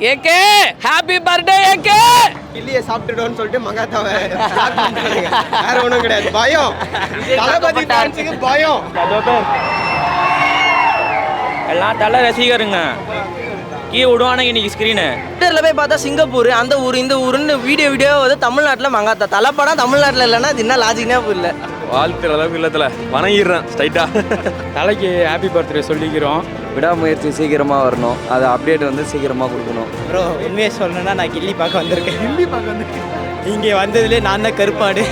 AK happy birthday AK. கில்லியை சாப்பிட்டுட்டோன்னு சொல்லிட்டு மங்காத்தாவை வேற ஒன்றும் கிடையாது. பயம், தளபதி ஃபேன்ஸுக்கு பயம். எல்லாம் தலை ரசிகருங்க. கீ விடுவானுங்க இன்னைக்கு ஸ்க்ரீனு. ட்விட்டரில் போய் பார்த்தா சிங்கப்பூர் அந்த ஊர் இந்த ஊருன்னு வீடியோ வந்து தமிழ்நாட்டில் மங்காத்தா. தலைப்படம் தமிழ்நாட்டில் இல்லைன்னா அது என்ன லாஜிக்னே புரியல. வாழ்த்துற அளவுக்கு இல்லத்தில் வணங்கிடுறேன் ஸ்ட்ரைட்டாக. தலைக்கு ஹாப்பி பர்த்டே சொல்லிக்கிறோம். விடாமுயற்சி சீக்கிரமாக வரணும், அது அப்டேட் வந்து சீக்கிரமாக கொடுக்கணும். ப்ரோ உண்மையை சொல்லணும்னா நான் கில்லி பார்க்க வந்திருக்கேன். இங்கே வந்ததுலேயே நான் தான் கருப்பாடு.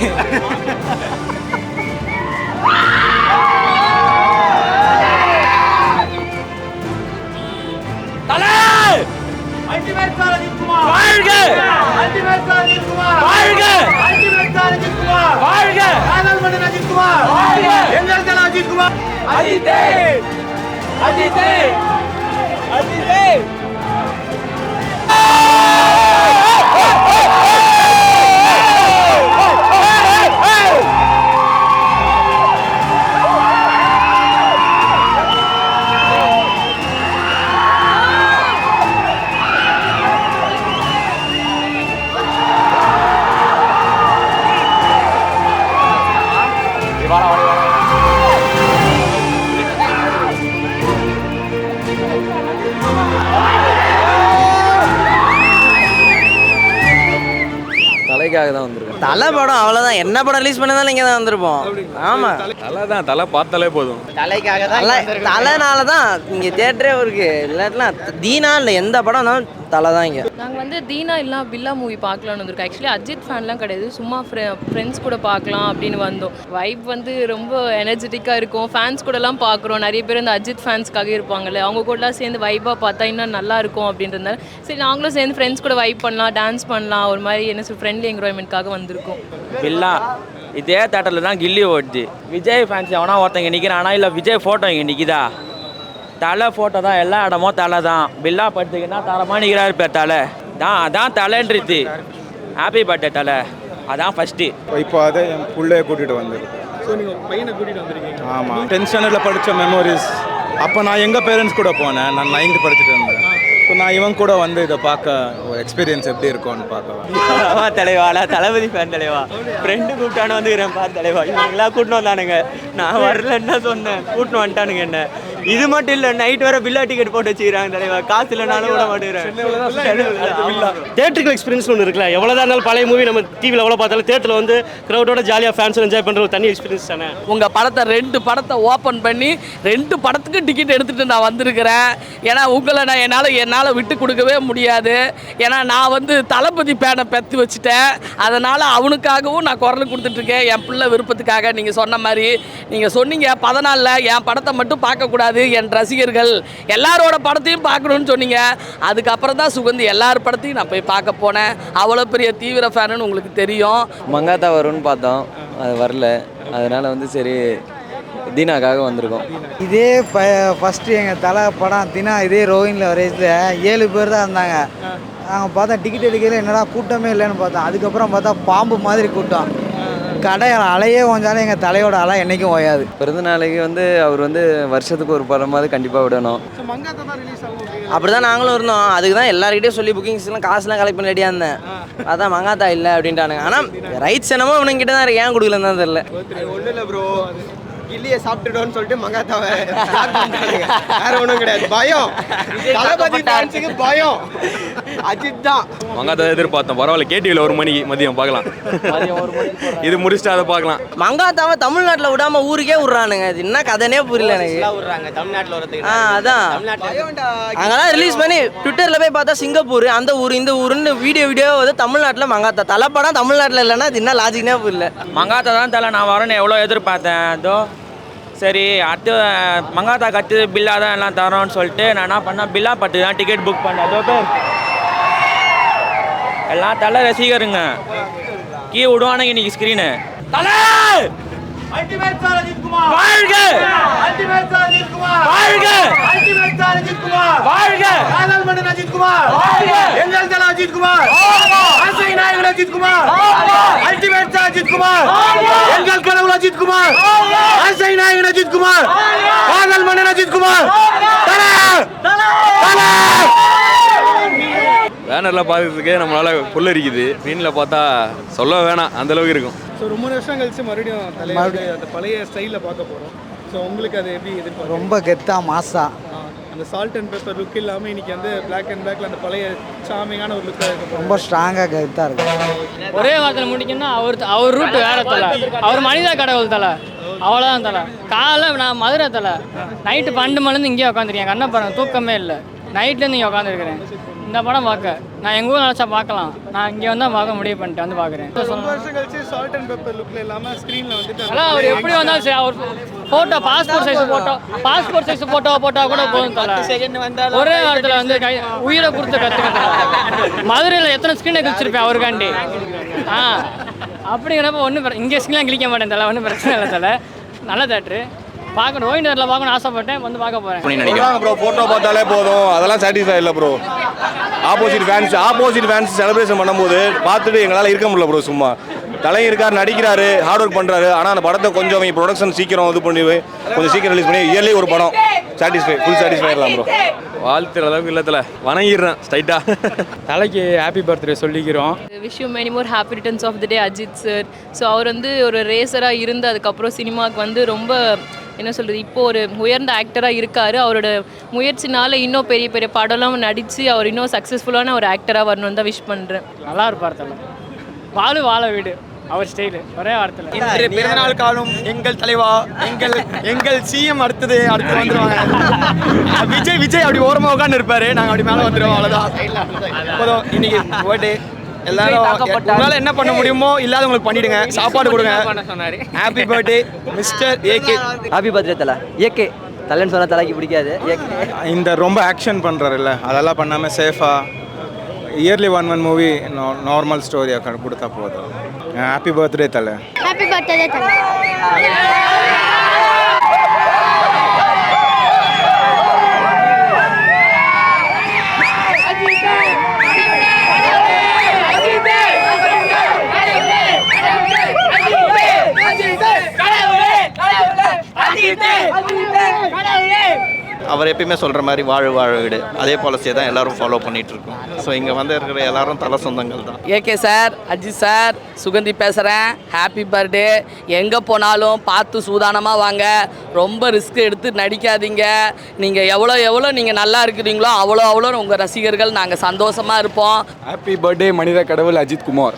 தலைக்காக தான் வந்திருக்கேன். தலை படம் அவ்வளோதான். என்ன படம் ரிலீஸ் பண்ணதாலும் இங்கே தான் வந்திருப்போம். ஆமாம், தலை தான், தலை பார்த்தாலே போதும். தலைக்காக தான். தலைனால தான் இங்கே தேட்டரே இருக்கு. இல்லாட்டிலாம் தீனா இல்லை எந்த படம் இருந்தாலும் தலை தான் இங்கே. நாங்கள் வந்து தீனா இல்லை பில்லா மூவி பார்க்கலான்னு வந்திருக்கோம். ஆக்சுவலி அஜித் ஃபேன்லாம் கிடையாது, சும்மா ஃப்ரெண்ட்ஸ் கூட பார்க்கலாம் அப்படின்னு வந்தோம். வைப் வந்து ரொம்ப எனர்ஜெட்டிக்காக இருக்கும். ஃபேன்ஸ் கூடலாம் பார்க்குறோம். நிறைய பேர் இந்த அஜித் ஃபேன்ஸ்க்காக இருப்பாங்கல்ல, அவங்க கூடலாம் சேர்ந்து வைப்பாக பார்த்தா இன்னும் நல்லா இருக்கும் அப்படின்றதுனால சரி நாங்களும் சேர்ந்து ஃப்ரெண்ட்ஸ் கூட வைப் பண்ணலாம், டான்ஸ் பண்ணலாம், ஒரு மாதிரி என்ன சொல் ஃப்ரெண்ட்லி என்வரான்மெண்ட்காக வந்திருக்கோம். பில்லா இதே தேட்டரில் தான் கில்லி ஓடுது. விஜய் ஃபேன்ஸ் எவனா ஒருத்தங்க நிற்கிறானா இல்லை விஜய் ஃபோட்டோ இங்கே நிற்கிதா? தலை ஃபோட்டோ தான், எல்லா இடமும் தலை தான். பில்லா படுத்துக்கின்னா தரமாக நிற்கிறாரு பேர் தலை தான். அதான் தலைன்றது. ஹாப்பி பர்த்டே தலை, அதான் ஃபஸ்ட்டு. இப்போ அதை என் பிள்ளைய கூட்டிகிட்டு வந்திருக்கேன். ஸோ நீங்கள் பையனை கூட்டிகிட்டு வந்திருக்கீங்க. ஆமாம், 10th ஸ்டாண்டர்டில் படித்த மெமோரிஸ். அப்போ நான் எங்கள் பேரண்ட்ஸ் கூட போனேன். நான் 9th படிச்சுட்டு இருந்தேன். ஸோ நான் இவன் கூட வந்து இதை பார்க்க ஒரு எக்ஸ்பீரியன்ஸ் எப்படி இருக்கும்னு பார்க்கலாம். தலைவாடா தளபதி ஃபேன் தலைவா. ஃப்ரெண்டு கூப்பிட்டானு வந்துக்கிறேன் பார் தலைவா. இவங்களாம் கூட்டின்னு வந்தானுங்க, நான் வரலன்னா சொன்னேன், கூட்டின்னு வந்துட்டானுங்க என்ன. இது மட்டும் இல்லை, நைட் வர பில்லா டிக்கெட் போட்டு வச்சுக்கிறாங்க தலைவா. காசு இல்லைனாலும் விட மாட்டேங்கிறேன். தேட்டருக்கு எக்ஸ்பீரியன்ஸ் ஒன்று இருக்குல்ல. எவ்வளோதான் இருந்தாலும் பழைய மூவி நம்ம டிவியில் எவ்வளோ பார்த்தாலும் தேட்டரில் வந்து க்ரௌடோட ஜாலியாக ஃபேன்ஸ் என்ஜாய் பண்ணுற ஒரு தனி எக்ஸ்பீரியன்ஸ் தானே. உங்கள் படத்தை 2 படத்தை ஓப்பன் பண்ணி 2 படத்துக்கு டிக்கெட் எடுத்துகிட்டு நான் வந்திருக்கிறேன். ஏன்னா உங்களை நான் என்னால் விட்டு கொடுக்கவே முடியாது. ஏன்னா நான் வந்து தளபதி பேனை பெற்று வச்சுட்டேன். அதனால் அவனுக்காகவும் நான் குரல் கொடுத்துட்ருக்கேன், என் பிள்ளை விருப்பத்துக்காக. நீங்கள் சொன்ன மாதிரி நீங்கள் சொன்னீங்க 14 என் படத்தை மட்டும் பார்க்கக்கூடாது, என் ரசிகர்கள் எல்லாரோட படத்தையும் பார்க்கணும்னு சொன்னீங்க. அதுக்கப்புறம் தான் சுகந்தி எல்லார் படத்தையும் நான் போய் பார்க்க போனேன். அவ்வளோ பெரிய தீவிர ஃபேனுன்னு உங்களுக்கு தெரியும். மங்காத்தா வரும்னு பார்த்தோம், அது வரல. அதனால் வந்து சரி தீனாக்காக வந்திருக்கோம். இதே ஃபஸ்ட்டு எங்கள் தலை படம் தினா இதே ரோஹினில் வரையில் 7 பேர் தான் இருந்தாங்க. நாங்கள் பார்த்தா டிக்கெட் எடுக்கல, என்னடா கூட்டமே இல்லைன்னு பார்த்தோம். அதுக்கப்புறம் பார்த்தா பாம்பு மாதிரி கூட்டம். கடை அலையே ஓஞ்சாலும் எங்கள் தலையோட அலை என்றைக்கும் ஓயாது. பிறந்த நாளைக்கு வந்து அவர் வந்து வருஷத்துக்கு ஒரு படமாவது கண்டிப்பாக விடணும். அப்படி தான் நாங்களும் இருந்தோம். அதுக்கு தான் எல்லாருக்கிட்டையும் சொல்லி புக்கிங்ஸ்லாம் காசுலாம் கலெக்ட் பண்ண ரெடியாக இருந்தேன். அதான் மங்காத்தா இல்லை அப்படின்ட்டானுங்க. ஆனால் ரைட்ஸ் என்னமோ இவனுங்கிட்ட தான் இருக்கு, ஏன் கொடுக்கலன்னு தான் தெரியல. ஒன்றும் இல்லை ப்ரோ, கில்லியை சாப்பிட்டுட்டோன்னு சொல்லிட்டு மங்காத்தாவை வேற ஒன்றும் கிடையாது. பயம், தளபதி ஃபேன்ஸுக்கு பயம். அஜித் தான். மங்காத்தா எதிர்பார்த்தோம். பரவாயில்ல, கேடிவியில் 1 மணிக்கு மதியம் பார்க்கலாம். இது முடிச்சுட்டு அதை பார்க்கலாம். மங்காத்தாவை தமிழ்நாட்டில் விடாம ஊருக்கே விட்றானுங்க. இது என்ன கதைனே புரியல எனக்கு. தமிழ்நாட்டில் வரதுக்கு அதான் அங்கெல்லாம் ரிலீஸ் பண்ணி ட்விட்டரில் போய் பார்த்தா சிங்கப்பூர் அந்த ஊர் இந்த ஊருன்னு வீடியோ வந்து தமிழ்நாட்டில் மங்காத்தா. தலைப்படம் தமிழ்நாட்டில் இல்லைன்னா அது என்ன லாஜிக்னே புரியல. மங்காத்தா தான் தலை, நான் வரேன்னு எவ்வளோ எதிர்பார்த்தேன். அதோ சரி அடுத்து மங்காத்தா கற்று பில்லா தான் எல்லாம் தரோன்னு சொல்லிட்டு நான் என்ன பண்ணேன், பில்லா பட்டு தான் டிக்கெட் புக் பண்ணேன். அதோ பேர் எல்லாம் தலை ரசிகருங்க. கீ விடுவானுங்க இன்னைக்கு ஸ்க்ரீனு. தலை அல்டிமேட் ஸ்டார் அஜித் குமார் வாழ்க! அல்டிமேட் ஸ்டார் அஜித் குமார் வாழ்க! அல்டிமேட் ஸ்டார் அஜித் குமார் வாழ்க! காதல் மன்னன் அஜித் குமார் வாழ்க! எங்கள் தல அஜித் குமார் ஆசை நாயகன் அஜித் குமார் அல்டிமேட் ஸ்டார் அஜித் குமார் எங்கள் கடவுள் அஜித் குமார் ஆசை நாயகன் அஜித் குமார் காதல் மன்னன் அஜித் குமார் தல தல பேனரில் பார்க்கறதுக்கே நம்மளால் புல்லரிக்குது. ஸ்க்ரீனில் பார்த்தா சொல்ல வேணாம், அந்தளவுக்கு இருக்கும். ஸோ ரொம்ப வருஷம் கழிச்சு மறுபடியும் தலைவர் அந்த பழைய ஸ்டைலில் பார்க்க போகிறோம். ஸோ உங்களுக்கு அது எப்படி எதிர்பார்க்க? ரொம்ப கெத்தா மாசா அந்த சால்ட் அண்ட் பெப்பர் லுக் இல்லாமல் இன்னைக்கு வந்து பிளாக் அண்ட் பிளாக்ல அந்த பழைய சாமிங்கான ஒரு லுக்காக இருக்கும். ரொம்ப ஸ்ட்ராங்காக கெத்தாக இருக்கும். ஒரே வாரத்தில் முடிக்கணும்னா அவர் ரூட் வேற தலை, அவர் மனித கடவுள் தலை, அவ்வளோதான் தலை. காலை நான் மதுரை தலை, நைட்டு 12 மணிலேருந்து இங்கேயே உட்காந்துருக்கேன். கண்ணை பாருங்க, தூக்கமே இல்லை. நைட்லேருந்து இங்கே உட்காந்துருக்கிறேன் இந்த படம் பார்க்க. நான் எங்கள் ஊர் நினச்சா பார்க்கலாம், நான் இங்கே வந்தால் பார்க்க முடிவு பண்ணிட்டு வந்து பார்க்குறேன். ரொம்ப வருஷம் கழிச்சு சால்ட் அண்ட் பெப்பர் லுக்கில் இல்லாமல் ஸ்க்ரீனில் வந்துட்டு அதான் அவர் எப்படி வந்தாலும் சரி, அவர் ஃபோட்டோ பாஸ்போர்ட் சைஸ் ஃபோட்டோ போட்டால் கூட போதும் தலை. ஒரே வாரத்தில் வந்து உயிரை கொடுத்து கற்றுக்க. மதுரையில் எத்தனை ஸ்க்ரீனை கிழிச்சிருப்பேன் அவருக்காண்டி. அப்படிங்கிறப்ப ஒன்றும் இங்கே ஸ்க்ரீன்லாம் கிழிக்க மாட்டேன் தலை, ஒன்றும் பிரச்சனை இல்லை தலை. நல்ல தேட்ரு பார்க்கணும், ரோஹின் தேட்டரில் பார்க்கணும்னு ஆசைப்பட்டேன், வந்து பார்க்க போகிறேன். ப்ரோ ஃபோட்டோ பார்த்தாலே போதும், அதெல்லாம் சாட்டிஸ்ஃபை இல்லை ப்ரோ. ஆப்போசிட் ஃபேன்ஸ் செலிப்ரேஷன் பண்ணும்போது பார்த்துட்டு எங்களால் இருக்க முடியல ப்ரோ. சும்மா தலையும் இருக்கார், நடிக்கிறாரு, ஹார்ட் ஒர்க் பண்ணுறாரு. ஆனால் அந்த படத்தை கொஞ்சம் அவங்க ப்ரொடக்ஷன் சீக்கிரம் இது பண்ணி கொஞ்சம் சீக்கிரம் ரிலீஸ் பண்ணி இயர்லி ஒரு படம் ஃபுல் சாட்டிஸ்ஃபை ஆகலாம் ப்ரோ. வாழ்த்துற அளவுக்கு இல்லத்தில் வணங்கிடுறேன் ஸ்ட்ரைட்டாக. தலைக்கு ஹாப்பி பர்த்டே சொல்லிக்கிறோம். Wish you many more happy returns of the day Ajith sir. So அவர் வந்து ஒரு ரேசராக இருந்து அதுக்கப்புறம் சினிமாவுக்கு வந்து ரொம்ப என்ன சொல்கிறது, இப்போ ஒரு உயர்ந்த ஆக்டராக இருக்கார். அவரோட முயற்சினால் இன்னும் பெரிய பெரிய படம்லாம் நடித்து அவர் இன்னும் சக்ஸஸ்ஃபுல்லான ஒரு ஆக்டராக வரணும்னு தான் விஷ் பண்ணுறேன். நல்லா இருப்பார் தலை, வாழ வீடு அவர் ஸ்டைலு ஒரே வாரத்தில். இன்று பிறந்தநாள் காணும் எங்கள் தலைவா, எங்கள் சிஎம் அடுத்து வந்துருவாங்க. விஜய் அப்படி ஓரமாக உட்காந்து இருப்பாரு, நாங்கள் அப்படி மேலே வந்துடுவோம். அவ்வளோதான் போதும். இன்னைக்கு பர்த்டே எல்லாரும் உங்களால் என்ன பண்ண முடியுமோ இல்லாதவங்களுக்கு பண்ணிடுங்க, சாப்பாடு கொடுங்க. Happy birthday mister AK. Happy birthday தலை. ஏகே தலைன்னு சொன்னால் தலைக்கு பிடிக்காது. இந்த ரொம்ப ஆக்ஷன் பண்ணுறாருல்ல, அதெல்லாம் பண்ணாமல் சேஃபாக இயர்லி ஒன் மூவி நார்மல் ஸ்டோரியாக கொடுத்தா போதும். ஹாப்பி பர்த்டே தலை. ஹாப்பி பர்த்டே தலை. அவர் எப்பயுமே சொல்கிற மாதிரி வாழ வீடு, அதே பாலிசியை தான் எல்லாரும் ஃபாலோ பண்ணிட்டு இருக்கோம். ஸோ இங்கே வந்து இருக்கிற எல்லாரும் தலை சொந்தங்கள் தான். AK sir, Ajith sir, Suganthi பேசுகிறேன். Happy birthday. எங்கே போனாலும் பார்த்து சூதானமாக வாங்க, ரொம்ப ரிஸ்க் எடுத்து நடிக்காதீங்க. நீங்கள் எவ்வளோ நீங்கள் நல்லா இருக்கிறீங்களோ அவ்வளோ உங்கள் ரசிகர்கள் நாங்கள் சந்தோஷமாக இருப்போம். ஹாப்பி பர்த்டே மனித கடவுள் அஜித் குமார்.